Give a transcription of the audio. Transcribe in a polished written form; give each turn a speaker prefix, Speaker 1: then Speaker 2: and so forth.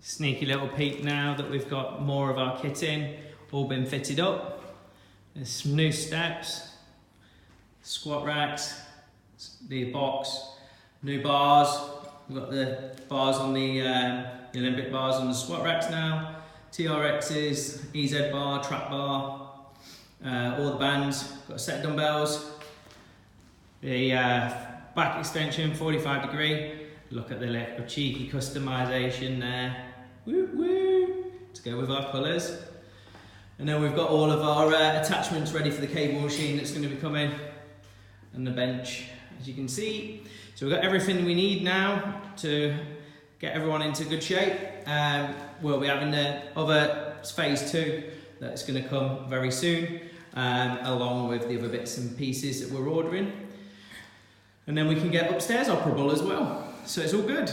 Speaker 1: Sneaky little peek now that we've got more of our kit in, all been fitted up. There's some new steps, squat racks, the box, new bars. We've got the bars on the Olympic bars on the squat racks now, TRXs, EZ bar, trap bar, all the bands. Got a set of dumbbells, the back extension 45 degree. Look at the little cheeky customization there. Woo woo! To go with our colours. And then we've got all of our attachments ready for the cable machine that's going to be coming. And the bench, as you can see. So we've got everything we need now to get everyone into good shape. We'll be having the other phase 2 that's going to come very soon, along with the other bits and pieces that we're ordering. And then we can get upstairs operable as well. So it's all good.